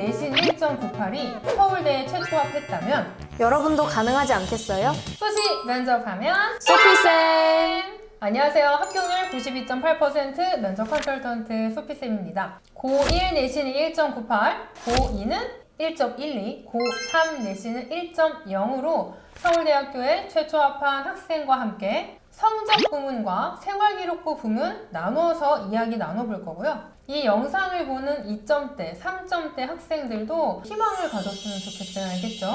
내신 1.98이 서울대에 최초합했다면 여러분도 가능하지 않겠어요? 수시 면접하면 소피쌤! 안녕하세요. 합격률 92.8% 면접 컨설턴트 소피쌤입니다. 고1 내신이 1.98, 고2는 1.12, 고3 내신은 1.0으로 서울대학교에 최초 합한 학생과 함께 성적 부문과 생활기록부 부문 나눠서 이야기 나눠볼 거고요. 이 영상을 보는 2점대, 3점대 학생들도 희망을 가졌으면 좋겠어요. 알겠죠?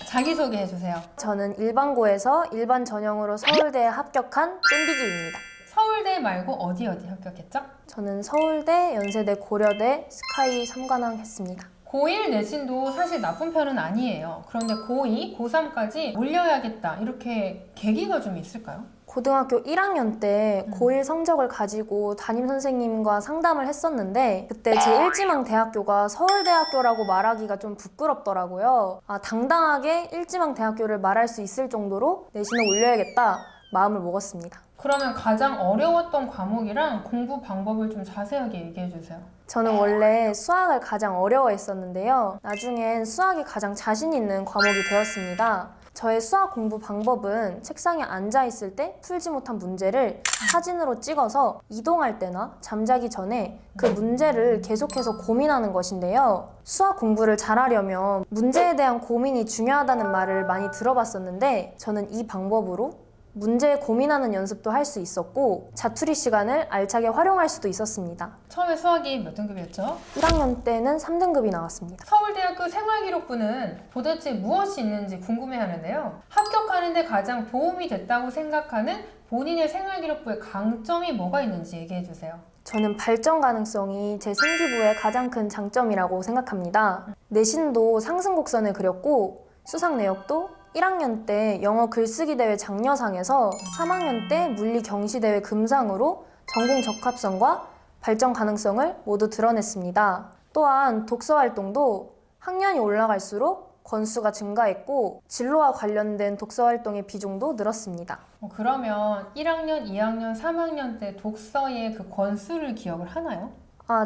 자기소개 해주세요. 저는 일반고에서 일반 전형으로 서울대에 합격한 쫀디기입니다. 서울대 말고 어디 합격했죠? 저는 서울대, 연세대, 고려대, 스카이 3관왕 했습니다. 고1 내신도 사실 나쁜 편은 아니에요. 그런데 고2, 고3까지 올려야겠다 이렇게 계기가 좀 있을까요? 고등학교 1학년 때 고1 성적을 가지고 담임 선생님과 상담을 했었는데 그때 제 1지망 대학교가 서울대학교라고 말하기가 좀 부끄럽더라고요. 당당하게 1지망 대학교를 말할 수 있을 정도로 내신을 올려야겠다 마음을 먹었습니다. 그러면 가장 어려웠던 과목이랑 공부 방법을 좀 자세하게 얘기해 주세요. 저는 원래 수학을 가장 어려워했었는데요. 나중엔 수학이 가장 자신 있는 과목이 되었습니다. 저의 수학 공부 방법은 책상에 앉아 있을 때 풀지 못한 문제를 사진으로 찍어서 이동할 때나 잠자기 전에 그 문제를 계속해서 고민하는 것인데요. 수학 공부를 잘하려면 문제에 대한 고민이 중요하다는 말을 많이 들어봤었는데 저는 이 방법으로 문제 고민하는 연습도 할 수 있었고 자투리 시간을 알차게 활용할 수도 있었습니다. 처음에 수학이 몇 등급이었죠? 1학년 때는 3등급이 나왔습니다. 서울대학교 생활기록부는 도대체 무엇이 있는지 궁금해하는데요. 합격하는데 가장 도움이 됐다고 생각하는 본인의 생활기록부의 강점이 뭐가 있는지 얘기해 주세요. 저는 발전 가능성이 제 생기부의 가장 큰 장점이라고 생각합니다. 내신도 상승 곡선을 그렸고 수상 내역도 1학년 때 영어 글쓰기 대회 장려상에서 3학년 때 물리 경시 대회 금상으로 전공 적합성과 발전 가능성을 모두 드러냈습니다. 또한 독서 활동도 학년이 올라갈수록 건수가 증가했고 진로와 관련된 독서 활동의 비중도 늘었습니다. 그러면 1학년, 2학년, 3학년 때 독서의 그 건수를 기억을 하나요?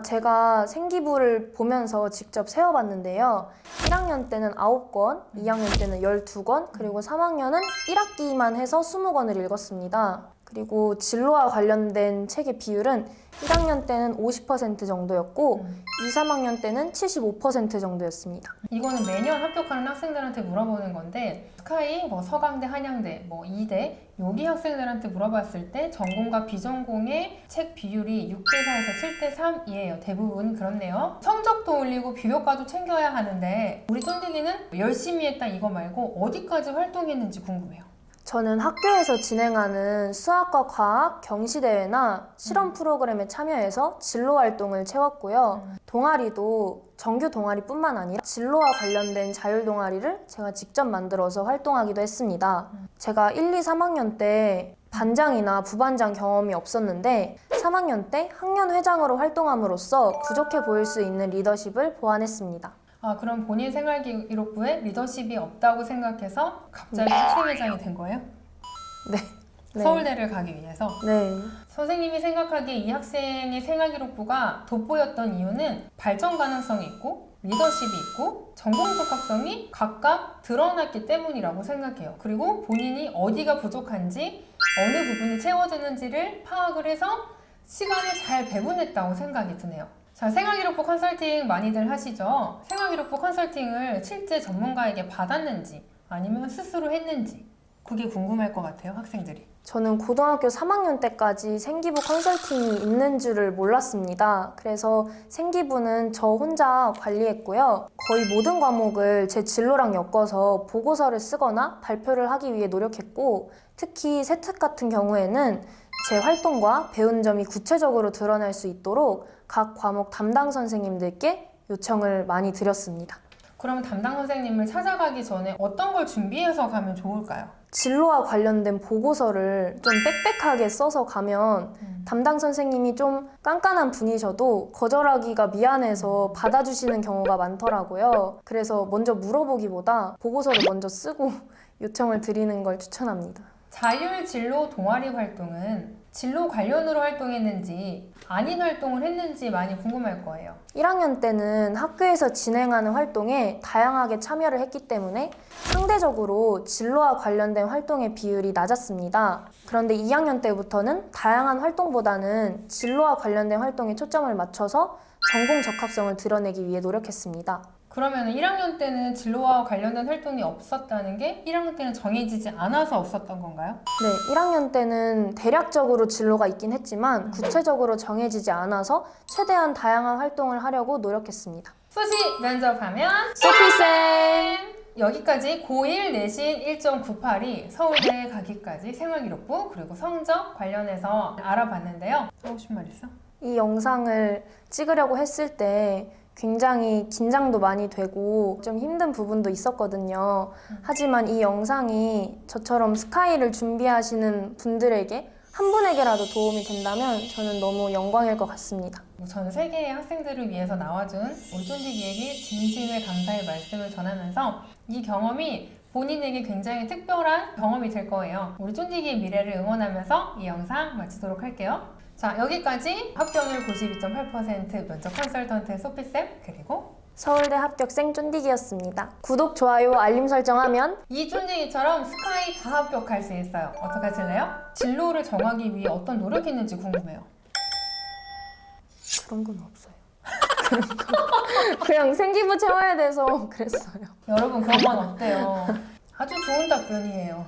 제가 생기부를 보면서 직접 세어봤는데요. 1학년 때는 9권, 2학년 때는 12권, 그리고 3학년은 1학기만 해서 20권을 읽었습니다. 그리고 진로와 관련된 책의 비율은 1학년 때는 50% 정도였고 2, 3학년 때는 75% 정도였습니다. 이거는 매년 합격하는 학생들한테 물어보는 건데 스카이, 서강대, 한양대, 이대 여기 학생들한테 물어봤을 때 전공과 비전공의 책 비율이 6대 4에서 7대 3이에요. 대부분 그렇네요. 성적도 올리고 비교과도 챙겨야 하는데 우리 쫀디기는 열심히 했다 이거 말고 어디까지 활동했는지 궁금해요. 저는 학교에서 진행하는 수학과 과학, 경시대회나 실험 프로그램에 참여해서 진로 활동을 채웠고요. 동아리도 정규 동아리뿐만 아니라 진로와 관련된 자율 동아리를 제가 직접 만들어서 활동하기도 했습니다. 제가 1, 2, 3학년 때 반장이나 부반장 경험이 없었는데 3학년 때 학년회장으로 활동함으로써 부족해 보일 수 있는 리더십을 보완했습니다. 그럼 본인 생활기록부에 리더십이 없다고 생각해서 갑자기 학생회장이 된 거예요? 네. 서울대를 가기 위해서? 네. 선생님이 생각하기에 이 학생의 생활기록부가 돋보였던 이유는 발전 가능성이 있고 리더십이 있고 전공 적합성이 각각 드러났기 때문이라고 생각해요. 그리고 본인이 어디가 부족한지 어느 부분이 채워지는지를 파악을 해서 시간을 잘 배분했다고 생각이 드네요. 자, 생활기록부 컨설팅 많이들 하시죠? 생활기록부 컨설팅을 실제 전문가에게 받았는지 아니면 스스로 했는지 그게 궁금할 것 같아요, 학생들이. 저는 고등학교 3학년 때까지 생기부 컨설팅이 있는 줄을 몰랐습니다. 그래서 생기부는 저 혼자 관리했고요. 거의 모든 과목을 제 진로랑 엮어서 보고서를 쓰거나 발표를 하기 위해 노력했고 특히 세특 같은 경우에는 제 활동과 배운 점이 구체적으로 드러날 수 있도록 각 과목 담당 선생님들께 요청을 많이 드렸습니다. 그럼 담당 선생님을 찾아가기 전에 어떤 걸 준비해서 가면 좋을까요? 진로와 관련된 보고서를 좀 빽빽하게 써서 가면 담당 선생님이 좀 깐깐한 분이셔도 거절하기가 미안해서 받아주시는 경우가 많더라고요. 그래서 먼저 물어보기보다 보고서를 먼저 쓰고 요청을 드리는 걸 추천합니다. 자율진로 동아리 활동은 진로 관련으로 활동했는지 아닌 활동을 했는지 많이 궁금할 거예요. 1학년 때는 학교에서 진행하는 활동에 다양하게 참여를 했기 때문에 상대적으로 진로와 관련된 활동의 비율이 낮았습니다. 그런데 2학년 때부터는 다양한 활동보다는 진로와 관련된 활동에 초점을 맞춰서 전공 적합성을 드러내기 위해 노력했습니다. 그러면 1학년 때는 진로와 관련된 활동이 없었다는 게 1학년 때는 정해지지 않아서 없었던 건가요? 네, 1학년 때는 대략적으로 진로가 있긴 했지만 구체적으로 정해지지 않아서 최대한 다양한 활동을 하려고 노력했습니다. 수시 면접하면 소피쌤! 여기까지 고1 내신 1.98이 서울대 가기까지 생활기록부 그리고 성적 관련해서 알아봤는데요. 하고 싶은 말 있어? 이 영상을 찍으려고 했을 때 굉장히 긴장도 많이 되고 좀 힘든 부분도 있었거든요. 하지만 이 영상이 저처럼 스카이를 준비하시는 분들에게 한 분에게라도 도움이 된다면 저는 너무 영광일 것 같습니다. 전 세계의 학생들을 위해서 나와준 우리 쫀디기에게 진심의 감사의 말씀을 전하면서 이 경험이 본인에게 굉장히 특별한 경험이 될 거예요. 우리 쫀디기의 미래를 응원하면서 이 영상 마치도록 할게요. 자, 여기까지 합격률 92.8% 면접 컨설턴트 소피쌤 그리고 서울대 합격생 쫀디기였습니다. 구독, 좋아요, 알림 설정하면 이 쫀디기처럼 스카이 다 합격할 수 있어요. 어떻게 하실래요? 진로를 정하기 위해 어떤 노력이 있는지 궁금해요. 그런 건 없어요. 그런 거 그냥 생기부 채워야 돼서 그랬어요. 여러분 그런 건 어때요? 아주 좋은 답변이에요.